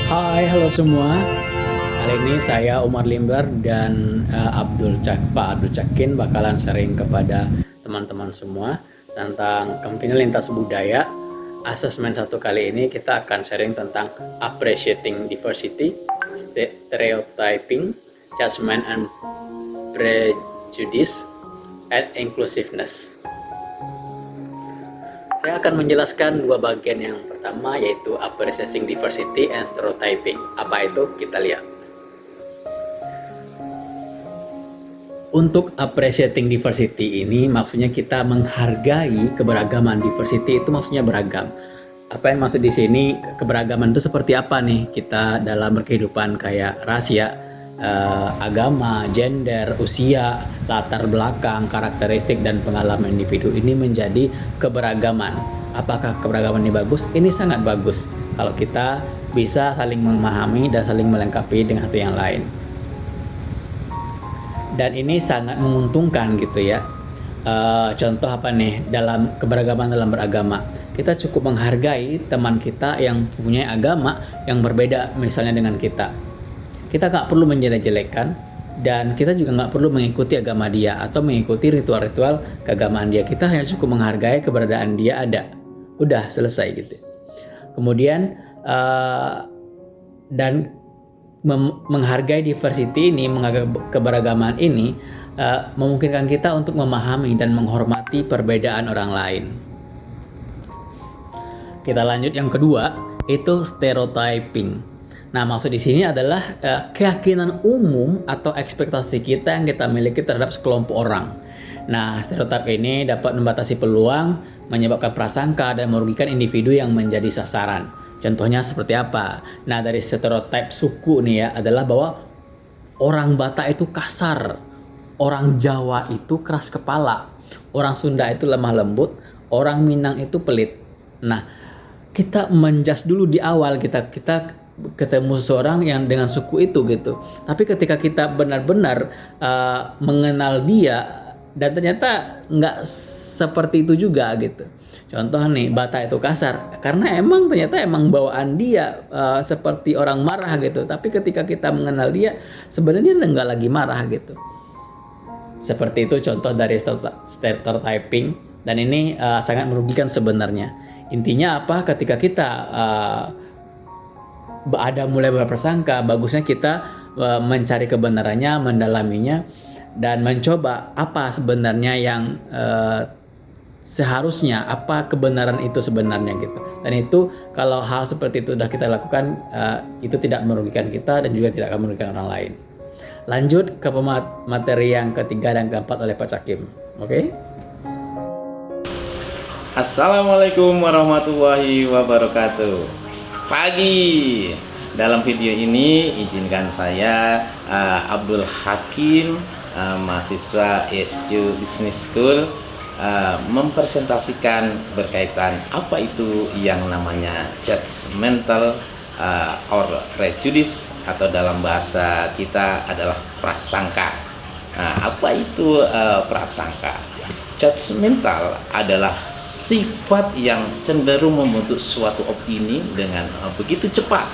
Hai, halo semua. Kali ini saya Umar Limbar dan Pak Abdul Cakin bakalan sharing kepada teman-teman semua tentang Kampanye Lintas Budaya. Asesmen satu kali ini kita akan sharing tentang appreciating diversity, stereotyping, judgment and prejudice, and inclusiveness. Saya akan menjelaskan dua bagian. Yang pertama yaitu appreciating diversity and stereotyping. Apa itu? Kita lihat. Untuk appreciating diversity ini maksudnya kita menghargai keberagaman. Diversity itu maksudnya beragam. Apa yang maksud di sini keberagaman itu seperti apa nih kita dalam berkehidupan, kayak ras ya, agama, gender, usia, latar belakang, karakteristik dan pengalaman individu ini menjadi keberagaman. Apakah keberagaman ini bagus? Ini sangat bagus kalau kita bisa saling memahami dan saling melengkapi dengan satu yang lain. Dan ini sangat menguntungkan gitu ya. Contoh apa nih dalam keberagaman dalam beragama? Kita cukup menghargai teman kita yang punya agama yang berbeda misalnya dengan kita. Kita nggak perlu menjelek-jelekan dan kita juga nggak perlu mengikuti agama dia atau mengikuti ritual-ritual keagamaan dia. Kita hanya cukup menghargai keberadaan dia ada. Udah selesai gitu. Kemudian dan menghargai diversity ini, menghargai keberagaman ini memungkinkan kita untuk memahami dan menghormati perbedaan orang lain. Kita lanjut yang kedua, itu stereotyping. Nah, maksud di sini adalah keyakinan umum atau ekspektasi kita yang kita miliki terhadap sekelompok orang. Nah, stereotip ini dapat membatasi peluang, menyebabkan prasangka dan merugikan individu yang menjadi sasaran. Contohnya seperti apa? Nah, dari stereotip suku nih ya adalah bahwa orang Batak itu kasar, orang Jawa itu keras kepala, orang Sunda itu lemah lembut, orang Minang itu pelit. Nah, kita menjudge dulu di awal, kita ketemu seseorang yang dengan suku itu gitu. Tapi ketika kita benar-benar mengenal dia dan ternyata nggak seperti itu juga gitu. Contoh nih, Batak itu kasar karena ternyata bawaan dia seperti orang marah gitu. Tapi ketika kita mengenal dia sebenarnya nggak lagi marah gitu. Seperti itu contoh dari stereotyping, dan ini sangat merugikan sebenarnya. Intinya apa? Ketika kita ada mulai berprasangka, bagusnya kita mencari kebenarannya, mendalaminya, dan mencoba apa sebenarnya yang seharusnya, apa kebenaran itu sebenarnya gitu. Dan itu kalau hal seperti itu sudah kita lakukan, itu tidak merugikan kita dan juga tidak akan merugikan orang lain. Lanjut ke materi yang ketiga dan keempat oleh Pak Cakim. Oke? Assalamualaikum warahmatullahi wabarakatuh. Pagi. Dalam video ini izinkan saya Abdul Hakim, mahasiswa ESQ Business School, mempresentasikan berkaitan apa itu yang namanya judgmental or prejudice, atau dalam bahasa kita adalah prasangka. Nah, apa itu prasangka? Judgmental adalah sifat yang cenderung membentuk suatu opini dengan begitu cepat.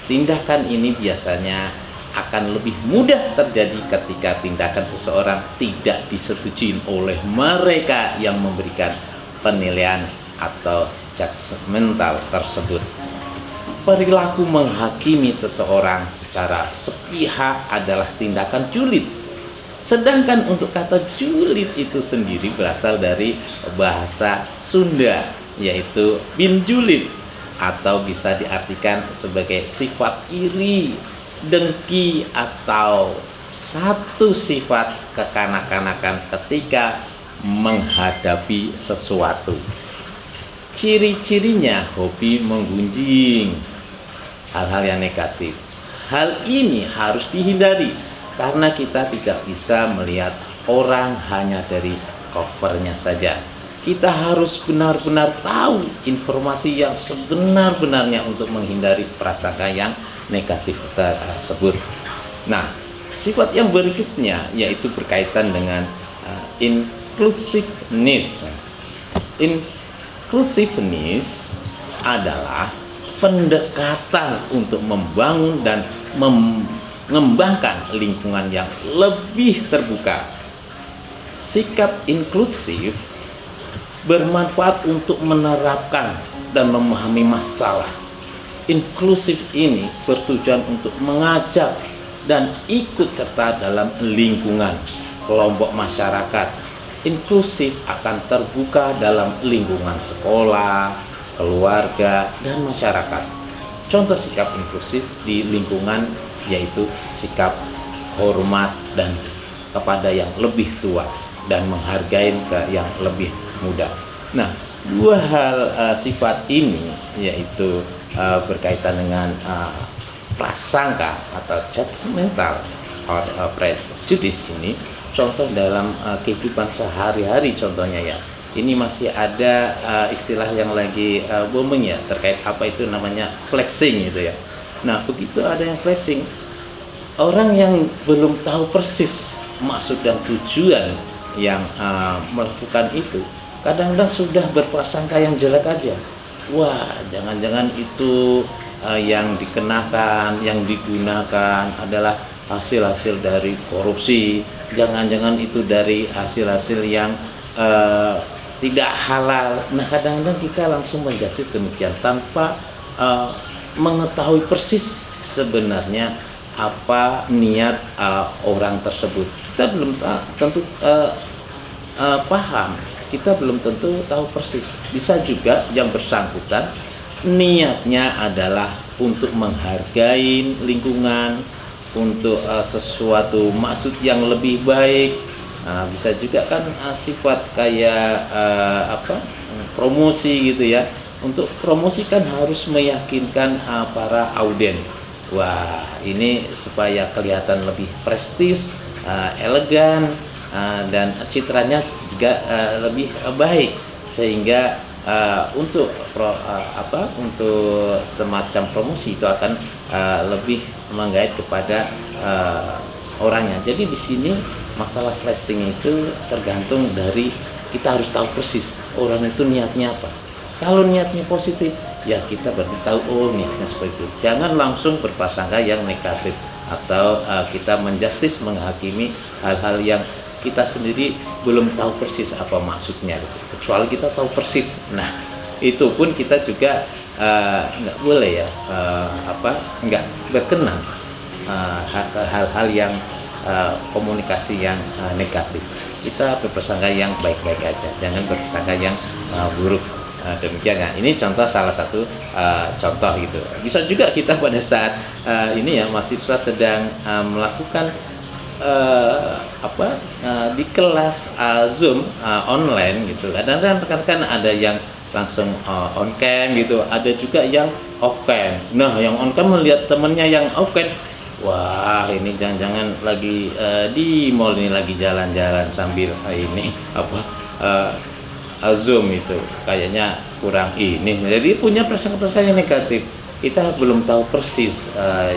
Tindakan ini biasanya akan lebih mudah terjadi ketika tindakan seseorang tidak disetujui oleh mereka yang memberikan penilaian atau judgmental tersebut. Perilaku menghakimi seseorang secara sepihak adalah tindakan julid. Sedangkan untuk kata julid itu sendiri berasal dari bahasa Sunda, yaitu bin julid, atau bisa diartikan sebagai sifat iri, dengki, atau satu sifat kekanak-kanakan ketika menghadapi sesuatu. Ciri-cirinya hobi menggunjing, hal-hal yang negatif. Hal ini harus dihindari karena kita tidak bisa melihat orang hanya dari covernya saja. Kita harus benar-benar tahu informasi yang sebenar-benarnya untuk menghindari prasangka yang negatif tersebut. Nah, sifat yang berikutnya yaitu berkaitan dengan inclusiveness. Inclusiveness adalah pendekatan untuk membangun dan mengembangkan lingkungan yang lebih terbuka. Sikap inklusif bermanfaat untuk menerapkan dan memahami masalah. Inklusif ini bertujuan untuk mengajak dan ikut serta dalam lingkungan kelompok masyarakat. Inklusif akan terbuka dalam lingkungan sekolah, keluarga, dan masyarakat. Contoh sikap inklusif di lingkungan yaitu sikap hormat dan kepada yang lebih tua dan menghargai ke yang lebih muda. Nah, dua hal sifat ini yaitu berkaitan dengan prasangka atau judgmental or prejudice ini contoh dalam kehidupan sehari-hari contohnya ya. Ini masih ada istilah yang lagi booming ya terkait apa itu namanya flexing gitu ya. Nah, begitu ada yang flexing, orang yang belum tahu persis maksud dan tujuan yang melakukan itu kadang-kadang sudah berprasangka yang jelek aja. Wah, jangan-jangan itu yang dikenakan, yang digunakan adalah hasil-hasil dari korupsi, jangan-jangan itu dari hasil-hasil yang tidak halal. Nah, kadang-kadang kita langsung menjudge demikian tanpa mengetahui persis sebenarnya apa niat orang tersebut. Kita belum tentu paham, kita belum tentu tahu persis. Bisa juga yang bersangkutan niatnya adalah untuk menghargai lingkungan, untuk sesuatu maksud yang lebih baik. Bisa juga kan sifat kayak promosi gitu ya. Untuk promosi kan harus meyakinkan para auden. Wah, ini supaya kelihatan lebih prestis, elegan, dan citranya juga lebih baik, sehingga untuk untuk semacam promosi itu akan lebih menggait kepada orangnya. Jadi di sini masalah flexing itu tergantung dari kita harus tahu persis orang itu niatnya apa. Kalau niatnya positif, ya kita berarti tahu oh niatnya seperti itu. Jangan langsung berprasangka yang negatif atau kita menjustis, menghakimi hal-hal yang kita sendiri belum tahu persis apa maksudnya. Kecuali kita tahu persis. Nah, itu pun kita juga nggak boleh ya nggak berkenan hal-hal yang komunikasi yang negatif. Kita berprasangka yang baik-baik aja, jangan berprasangka yang buruk. Demikian ya. Ini contoh salah satu contoh gitu. Bisa juga kita pada saat ini ya mahasiswa sedang melakukan di kelas Zoom online gitu. Kadang-kadang rekan-rekan ada yang langsung on cam gitu, ada juga yang off cam. Nah, yang on cam melihat temennya yang off cam, wah ini jangan-jangan lagi di mall ini lagi jalan-jalan sambil Zoom itu kayaknya kurang ini. Jadi punya prasangka-prasangka yang negatif. Kita belum tahu persis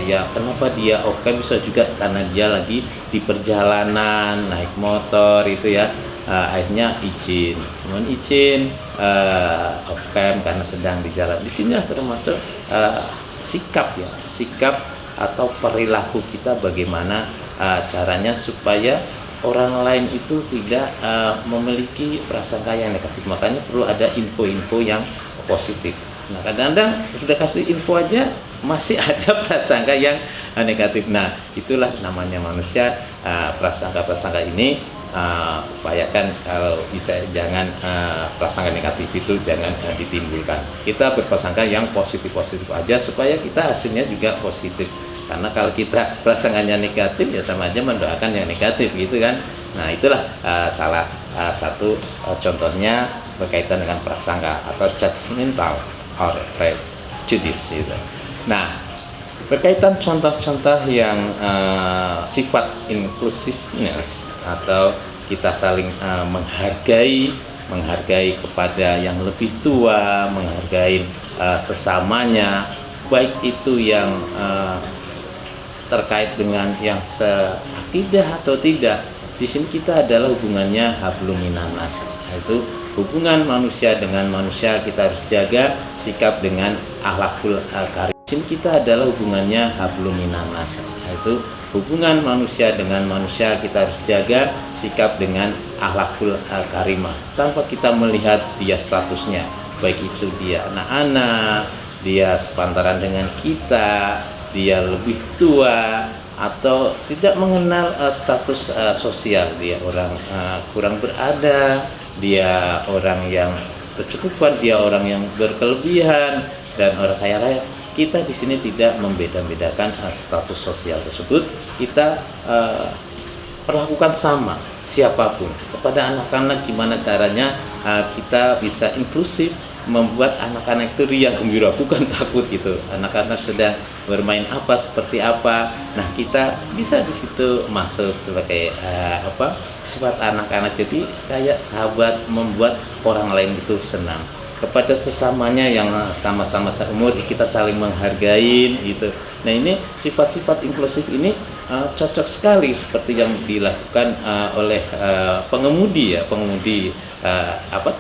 ya kenapa dia off-cam, bisa juga karena dia lagi di perjalanan naik motor itu ya, akhirnya izin off-cam karena sedang di jalan. Di sini termasuk sikap atau perilaku kita, bagaimana caranya supaya orang lain itu tidak memiliki prasangka yang negatif. Makanya perlu ada info-info yang positif. Nah, kadang-kadang sudah kasih info aja masih ada prasangka yang negatif. Nah, itulah namanya manusia. Prasangka-prasangka ini upayakan kalau bisa jangan prasangka negatif itu jangan ditimbulkan. Kita berprasangka yang positif-positif aja supaya kita hasilnya juga positif. Karena kalau kita prasangkanya negatif ya sama aja mendoakan yang negatif gitu kan. Nah, itulah salah satu contohnya berkaitan dengan prasangka atau judgmental or prejudice gitu. Nah, berkaitan contoh-contoh yang sifat inclusiveness atau kita saling menghargai kepada yang lebih tua, menghargai sesamanya, baik itu yang terkait dengan yang seakidah atau tidak. Di sini kita adalah hubungannya hablum minan nas, yaitu hubungan manusia dengan manusia. Kita harus jaga sikap dengan akhlakul karim. Kita adalah hubungannya hablum minanas, yaitu hubungan manusia dengan manusia. Kita harus jaga sikap dengan akhlakul karimah tanpa kita melihat dia statusnya, baik itu dia anak-anak, dia sepantaran dengan kita, dia lebih tua, atau tidak mengenal status sosial, dia orang kurang berada, dia orang yang berkecukupan, dia orang yang berkelebihan, dan orang kaya raya. Kita di sini tidak membeda-bedakan status sosial tersebut. Kita perlakukan sama siapapun. Kepada anak-anak gimana caranya kita bisa inklusif, membuat anak-anak itu riang gembira, bukan takut gitu. Anak-anak sedang bermain apa, seperti apa. Nah, kita bisa di situ masuk sebagai sifat anak-anak. Jadi kayak sahabat, membuat orang lain itu senang. Kepada sesamanya yang sama-sama seumur, kita saling menghargai gitu. Nah, ini sifat-sifat inklusif ini cocok sekali seperti yang dilakukan oleh pengemudi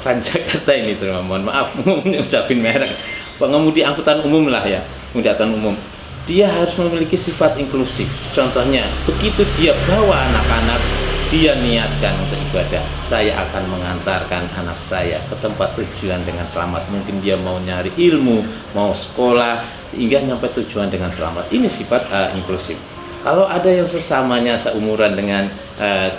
Transjakarta ini, mohon maaf ngucapin merek, pengemudi angkutan umum lah ya, angkutan umum. Dia harus memiliki sifat inklusif. Contohnya, begitu dia bawa anak-anak, dia niatkan untuk ibadah. Saya akan mengantarkan anak saya ke tempat tujuan dengan selamat. Mungkin dia mau nyari ilmu, mau sekolah, hingga nyampe tujuan dengan selamat. Ini sifat inklusif. Kalau ada yang sesamanya seumuran dengan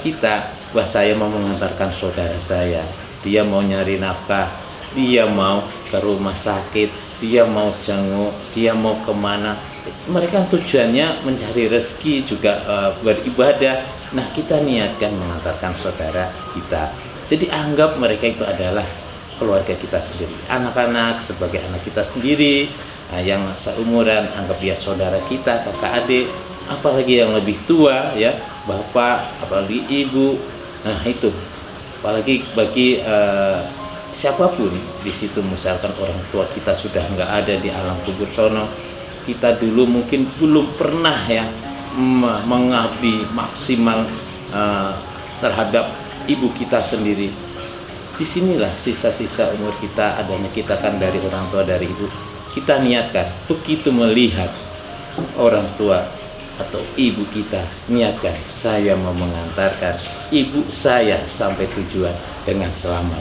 kita, wah, saya mau mengantarkan saudara saya, dia mau nyari nafkah, dia mau ke rumah sakit, dia mau jenguk, dia mau kemana, mereka tujuannya mencari rezeki, juga beribadah. Nah, kita niatkan mengantarkan saudara kita. Jadi anggap mereka itu adalah keluarga kita sendiri. Anak-anak sebagai anak kita sendiri, yang seumuran anggap dia saudara kita, kakak adik, apalagi yang lebih tua ya, bapak, apalagi ibu. Nah, itu apalagi bagi siapapun di situ, misalkan orang tua kita sudah nggak ada di alam kubur sono, kita dulu mungkin belum pernah ya mengabdi maksimal terhadap ibu kita sendiri. Disinilah sisa-sisa umur kita adanya, kita kan dari orang tua, dari ibu. Kita niatkan begitu melihat orang tua atau ibu kita, niatkan saya mau mengantarkan ibu saya sampai tujuan dengan selamat.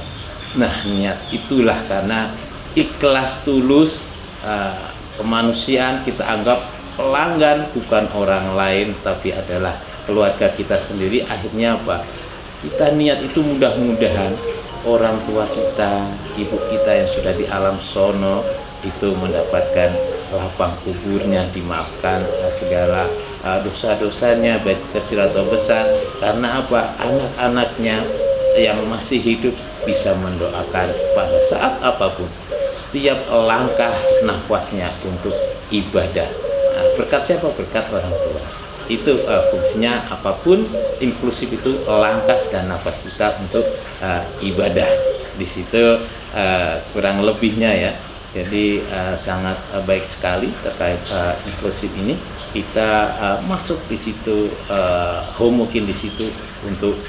Nah, niat itulah karena ikhlas tulus, kemanusiaan kita anggap pelanggan bukan orang lain, tapi adalah keluarga kita sendiri. Akhirnya apa? Kita niat itu mudah-mudahan orang tua kita, ibu kita yang sudah di alam sono itu mendapatkan lapang kuburnya, dimaafkan segala dosa-dosanya, baik kecil atau besar. Karena apa? Anak-anaknya yang masih hidup bisa mendoakan pada saat apapun, setiap langkah nafasnya untuk ibadah. Nah, berkat siapa? Berkat orang tua. Itu fungsinya apapun, inklusif itu langkah dan nafas kita untuk ibadah. Di situ kurang lebihnya ya. Jadi sangat baik sekali terkait inklusif ini. Kita masuk di situ, mungkin di situ untuk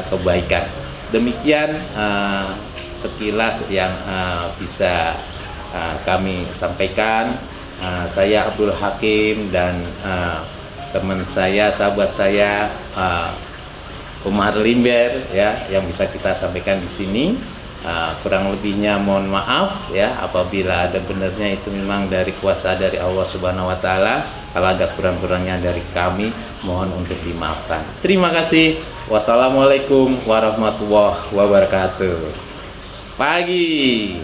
kebaikan. Demikian sekilas yang bisa kami sampaikan. Saya Abdul Hakim dan teman saya, sahabat saya Umar Limber ya, yang bisa kita sampaikan di sini. Kurang lebihnya mohon maaf ya, apabila ada benarnya itu memang dari kuasa dari Allah Subhanahu wa taala. Kalau ada kurang-kurangnya dari kami, mohon untuk dimaafkan. Terima kasih. Wassalamualaikum warahmatullahi wabarakatuh. Pagi.